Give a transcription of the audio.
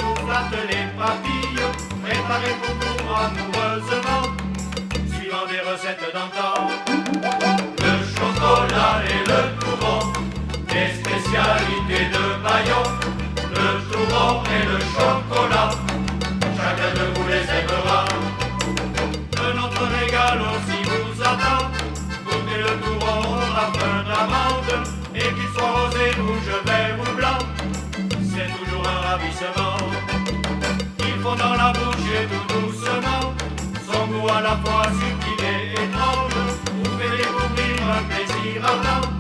nous flatte les papilles, préparées pour nous amoureusement, suivant des recettes d'antan. Le chocolat et le touron, des spécialités de Bayonne. Le touron et le chocolat, chacun de vous les aimera. Que notre régal aussi vous attend, goûtez le touron au parfum d'amande, et qu'il soit rosé, rouge, vert ou blanc, c'est toujours un ravissement. Il faut dans la bouche et tout doucement, son goût à la fois subtil et étrange, vous fait découvrir un plaisir ardent.